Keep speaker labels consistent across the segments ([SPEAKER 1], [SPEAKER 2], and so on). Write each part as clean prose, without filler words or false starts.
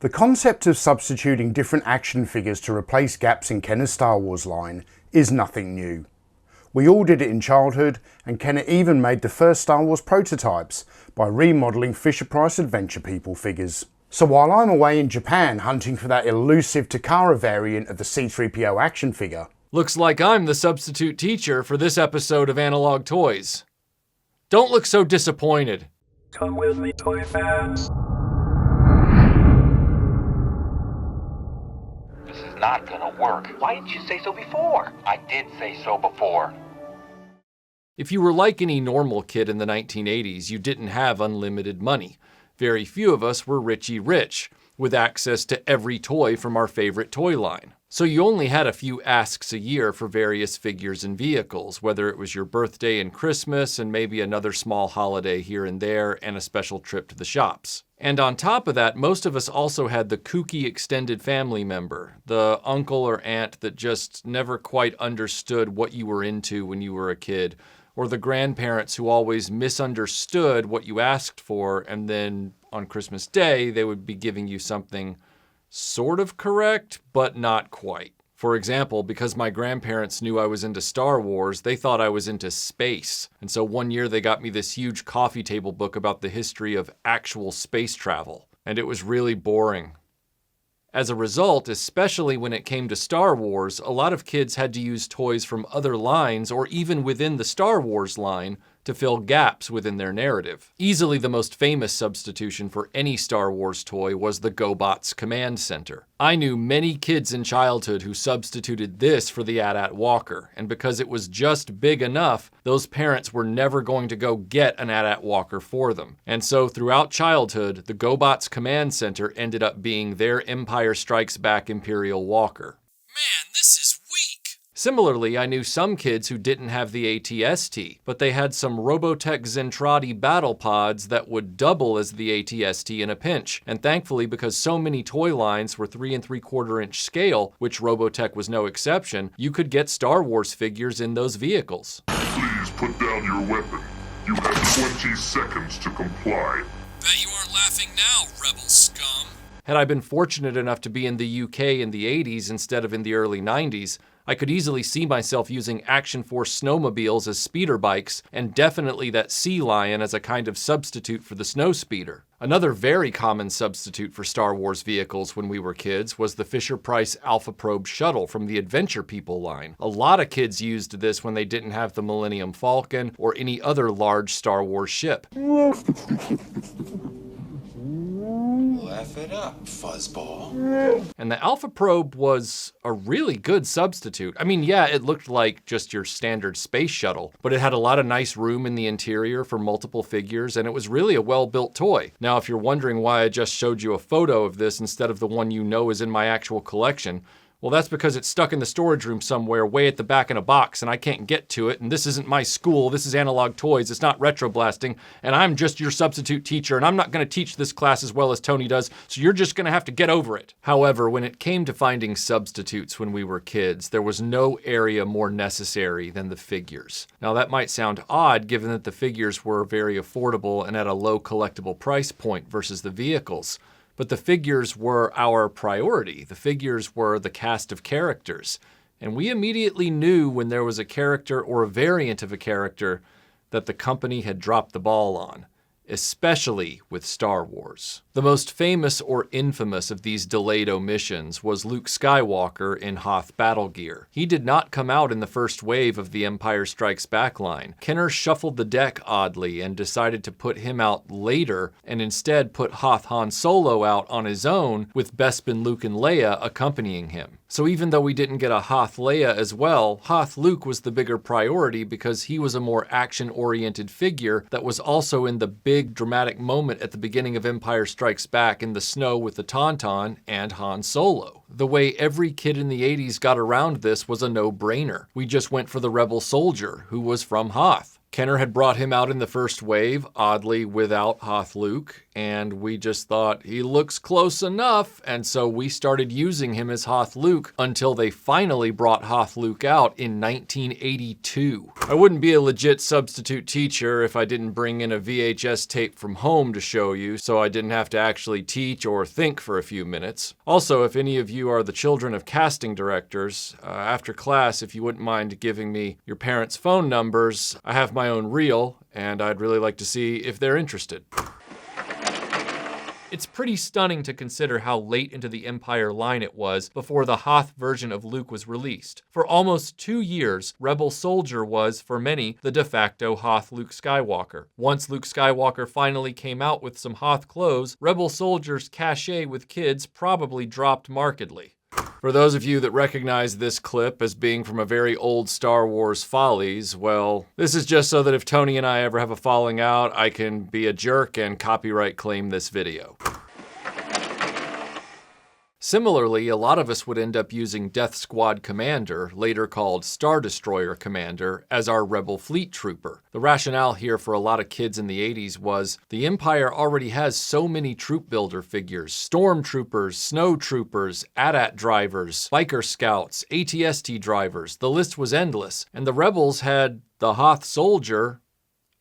[SPEAKER 1] The concept of substituting different action figures to replace gaps in Kenner's Star Wars line is nothing new. We all did it in childhood, and Kenner even made the first Star Wars prototypes by remodelling Fisher-Price Adventure People figures. So while I'm away in Japan hunting for that elusive Takara variant of the C-3PO action figure,
[SPEAKER 2] looks like I'm the substitute teacher for this episode of Analog Toys. Don't look so disappointed.
[SPEAKER 3] Come with me, toy fans.
[SPEAKER 4] This is not gonna work. Why didn't you say so before? I did say so before.
[SPEAKER 2] If you were like any normal kid in the 1980s, you didn't have unlimited money. Very few of us were Richie Rich, with access to every toy from our favorite toy line. So you only had a few asks a year for various figures and vehicles, whether it was your birthday and Christmas and maybe another small holiday here and there and a special trip to the shops. And on top of that, most of us also had the kooky extended family member, the uncle or aunt that just never quite understood what you were into when you were a kid, or the grandparents who always misunderstood what you asked for, and then on Christmas Day, they would be giving you something sort of correct, but not quite. For example, because my grandparents knew I was into Star Wars, they thought I was into space. And so one year they got me this huge coffee table book about the history of actual space travel. And it was really boring. As a result, especially when it came to Star Wars, a lot of kids had to use toys from other lines or even within the Star Wars line to fill gaps within their narrative. Easily the most famous substitution for any Star Wars toy was the GoBots Command Center. I knew many kids in childhood who substituted this for the AT-AT Walker, and because it was just big enough, those parents were never going to go get an AT-AT Walker for them. And so throughout childhood, the GoBots Command Center ended up being their Empire Strikes Back Imperial Walker.
[SPEAKER 5] Man, this is weak!
[SPEAKER 2] Similarly, I knew some kids who didn't have the AT-ST, but they had some Robotech Zentradi battle pods that would double as the AT-ST in a pinch. And thankfully, because so many toy lines were 3 3/4 inch scale, which Robotech was no exception, you could get Star Wars figures in those vehicles.
[SPEAKER 6] Please put down your weapon. You have 20 seconds to comply.
[SPEAKER 5] Bet you aren't laughing now, rebel scum.
[SPEAKER 2] Had I been fortunate enough to be in the UK in the 80s instead of in the early 90s, I could easily see myself using Action Force snowmobiles as speeder bikes, and definitely that Sea Lion as a kind of substitute for the snow speeder. Another very common substitute for Star Wars vehicles when we were kids was the Fisher-Price Alpha Probe shuttle from the Adventure People line. A lot of kids used this when they didn't have the Millennium Falcon or any other large Star Wars ship.
[SPEAKER 5] Laugh it up, fuzzball.
[SPEAKER 2] And the Alpha Probe was a really good substitute. I mean, yeah, it looked like just your standard space shuttle, but it had a lot of nice room in the interior for multiple figures, and it was really a well-built toy. Now, if you're wondering why I just showed you a photo of this instead of the one you know is in my actual collection, well, that's because it's stuck in the storage room somewhere way at the back in a box and I can't get to it, and this isn't my school, this is Analog Toys, it's not retro blasting, and I'm just your substitute teacher, and I'm not going to teach this class as well as Tony does, so you're just going to have to get over it. However, when it came to finding substitutes when we were kids, there was no area more necessary than the figures. Now that might sound odd given that the figures were very affordable and at a low collectible price point versus the vehicles. But the figures were our priority. The figures were the cast of characters. And we immediately knew when there was a character or a variant of a character that the company had dropped the ball on, especially with Star Wars. The most famous or infamous of these delayed omissions was Luke Skywalker in Hoth Battle Gear. He did not come out in the first wave of the Empire Strikes Back line. Kenner shuffled the deck oddly and decided to put him out later and instead put Hoth Han Solo out on his own with Bespin, Luke, and Leia accompanying him. So even though we didn't get a Hoth Leia as well, Hoth Luke was the bigger priority because he was a more action-oriented figure that was also in the big dramatic moment at the beginning of Empire Strikes Back in the snow with the Tauntaun and Han Solo. The way every kid in the 80s got around this was a no-brainer. We just went for the Rebel Soldier, who was from Hoth. Kenner had brought him out in the first wave, oddly without Hoth Luke, and we just thought he looks close enough, and so we started using him as Hoth Luke until they finally brought Hoth Luke out in 1982. I wouldn't be a legit substitute teacher if I didn't bring in a VHS tape from home to show you, so I didn't have to actually teach or think for a few minutes. Also, if any of you are the children of casting directors, after class, if you wouldn't mind giving me your parents' phone numbers, I have my own reel, and I'd really like to see if they're interested. It's pretty stunning to consider how late into the Empire line it was before the Hoth version of Luke was released. For almost 2 years, Rebel Soldier was, for many, the de facto Hoth Luke Skywalker. Once Luke Skywalker finally came out with some Hoth clothes, Rebel Soldier's cachet with kids probably dropped markedly. For those of you that recognize this clip as being from a very old Star Wars Follies, well, this is just so that if Tony and I ever have a falling out, I can be a jerk and copyright claim this video. Similarly, a lot of us would end up using Death Squad Commander, later called Star Destroyer Commander, as our Rebel Fleet Trooper. The rationale here for a lot of kids in the 80s was, the Empire already has so many troop builder figures: Stormtroopers, Snow Troopers, AT-AT drivers, Biker Scouts, AT-ST drivers. The list was endless, and the Rebels had the Hoth Soldier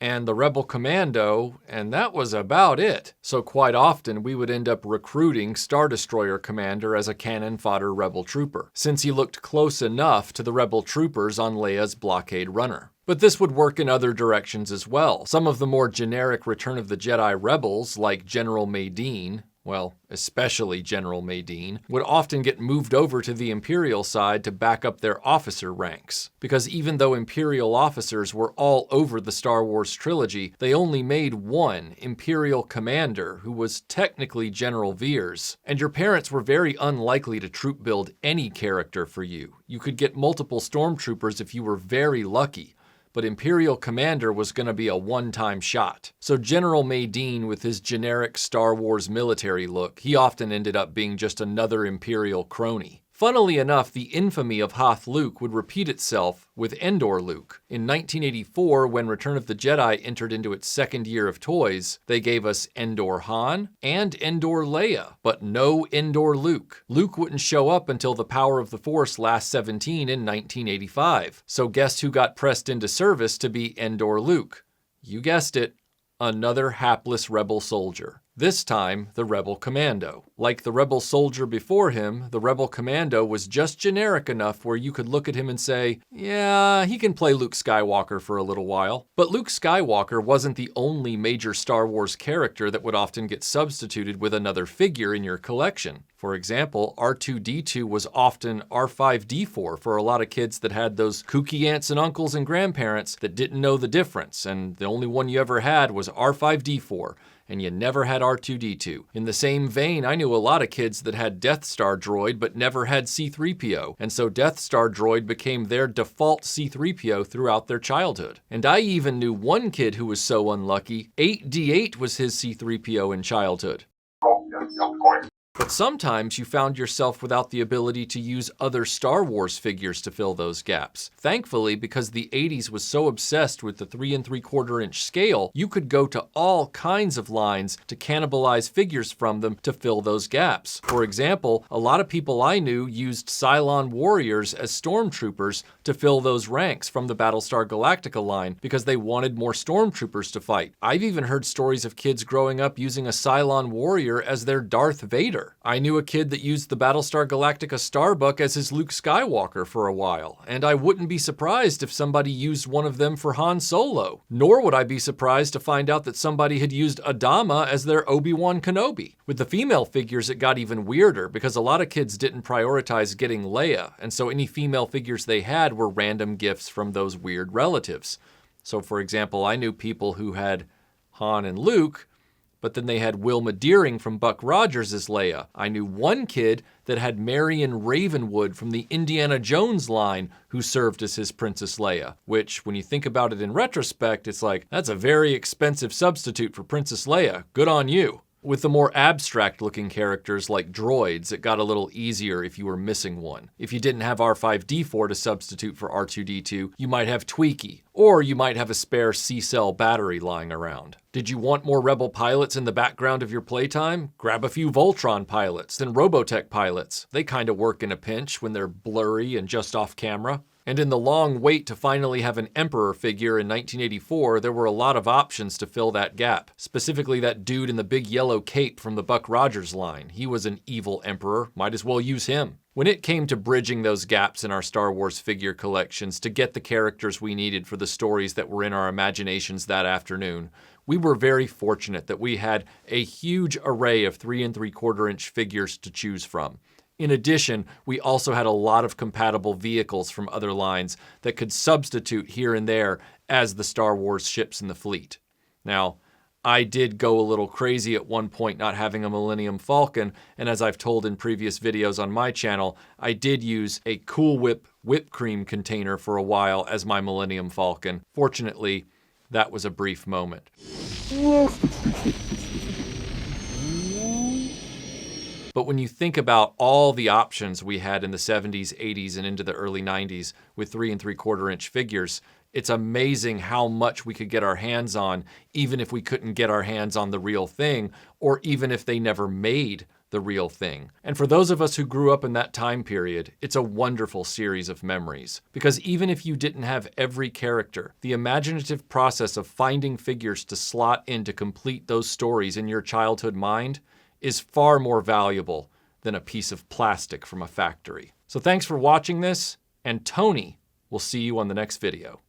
[SPEAKER 2] and the Rebel Commando, and that was about it. So quite often we would end up recruiting Star Destroyer Commander as a cannon fodder Rebel Trooper, since he looked close enough to the Rebel Troopers on Leia's blockade runner. But this would work in other directions as well. Some of the more generic Return of the Jedi rebels, like General Madine, well, especially General Madine, would often get moved over to the Imperial side to back up their officer ranks. Because even though Imperial officers were all over the Star Wars trilogy, they only made one Imperial commander who was technically General Veers. And your parents were very unlikely to troop build any character for you. You could get multiple stormtroopers if you were very lucky, but Imperial Commander was going to be a one-time shot. So General Madine, with his generic Star Wars military look, he often ended up being just another Imperial crony. Funnily enough, the infamy of Hoth Luke would repeat itself with Endor Luke. In 1984, when Return of the Jedi entered into its second year of toys, they gave us Endor Han and Endor Leia, but no Endor Luke. Luke wouldn't show up until The Power of the Force Last 17 in 1985. So guess who got pressed into service to be Endor Luke? You guessed it, another hapless Rebel soldier. This time, the Rebel Commando. Like the Rebel Soldier before him, the Rebel Commando was just generic enough where you could look at him and say, yeah, he can play Luke Skywalker for a little while. But Luke Skywalker wasn't the only major Star Wars character that would often get substituted with another figure in your collection. For example, R2-D2 was often R5-D4 for a lot of kids that had those kooky aunts and uncles and grandparents that didn't know the difference, and the only one you ever had was R5-D4. And you never had R2-D2. In the same vein, I knew a lot of kids that had Death Star Droid but never had C-3PO, and so Death Star Droid became their default C-3PO throughout their childhood. And I even knew one kid who was so unlucky, 8D8 was his C-3PO in childhood. But sometimes you found yourself without the ability to use other Star Wars figures to fill those gaps. Thankfully, because the 80s was so obsessed with the 3 3/4 inch scale, you could go to all kinds of lines to cannibalize figures from them to fill those gaps. For example, a lot of people I knew used Cylon warriors as stormtroopers to fill those ranks from the Battlestar Galactica line because they wanted more stormtroopers to fight. I've even heard stories of kids growing up using a Cylon warrior as their Darth Vader. I knew a kid that used the Battlestar Galactica Starbuck as his Luke Skywalker for a while, and I wouldn't be surprised if somebody used one of them for Han Solo. Nor would I be surprised to find out that somebody had used Adama as their Obi-Wan Kenobi. With the female figures, it got even weirder because a lot of kids didn't prioritize getting Leia, and so any female figures they had were random gifts from those weird relatives. So for example, I knew people who had Han and Luke, but then they had Wilma Deering from Buck Rogers as Leia. I knew one kid that had Marion Ravenwood from the Indiana Jones line who served as his Princess Leia, which, when you think about it in retrospect, it's like, that's a very expensive substitute for Princess Leia. Good on you. With the more abstract-looking characters like droids, it got a little easier if you were missing one. If you didn't have R5-D4 to substitute for R2-D2, you might have Tweaky, or you might have a spare C-cell battery lying around. Did you want more Rebel pilots in the background of your playtime? Grab a few Voltron pilots, then Robotech pilots. They kinda work in a pinch when they're blurry and just off camera. And in the long wait to finally have an Emperor figure in 1984, there were a lot of options to fill that gap. Specifically that dude in the big yellow cape from the Buck Rogers line. He was an evil Emperor, might as well use him. When it came to bridging those gaps in our Star Wars figure collections to get the characters we needed for the stories that were in our imaginations that afternoon, we were very fortunate that we had a huge array of 3 3/4 inch figures to choose from. In addition, we also had a lot of compatible vehicles from other lines that could substitute here and there as the Star Wars ships in the fleet. Now, I did go a little crazy at one point not having a Millennium Falcon, and as I've told in previous videos on my channel, I did use a Cool Whip whipped cream container for a while as my Millennium Falcon. Fortunately, that was a brief moment. But when you think about all the options we had in the 70s, 80s, and into the early 90s with 3 3/4 inch figures, it's amazing how much we could get our hands on, even if we couldn't get our hands on the real thing, or even if they never made the real thing. And for those of us who grew up in that time period, it's a wonderful series of memories. Because even if you didn't have every character, the imaginative process of finding figures to slot in to complete those stories in your childhood mind is far more valuable than a piece of plastic from a factory. So thanks for watching this, and Tony will see you on the next video.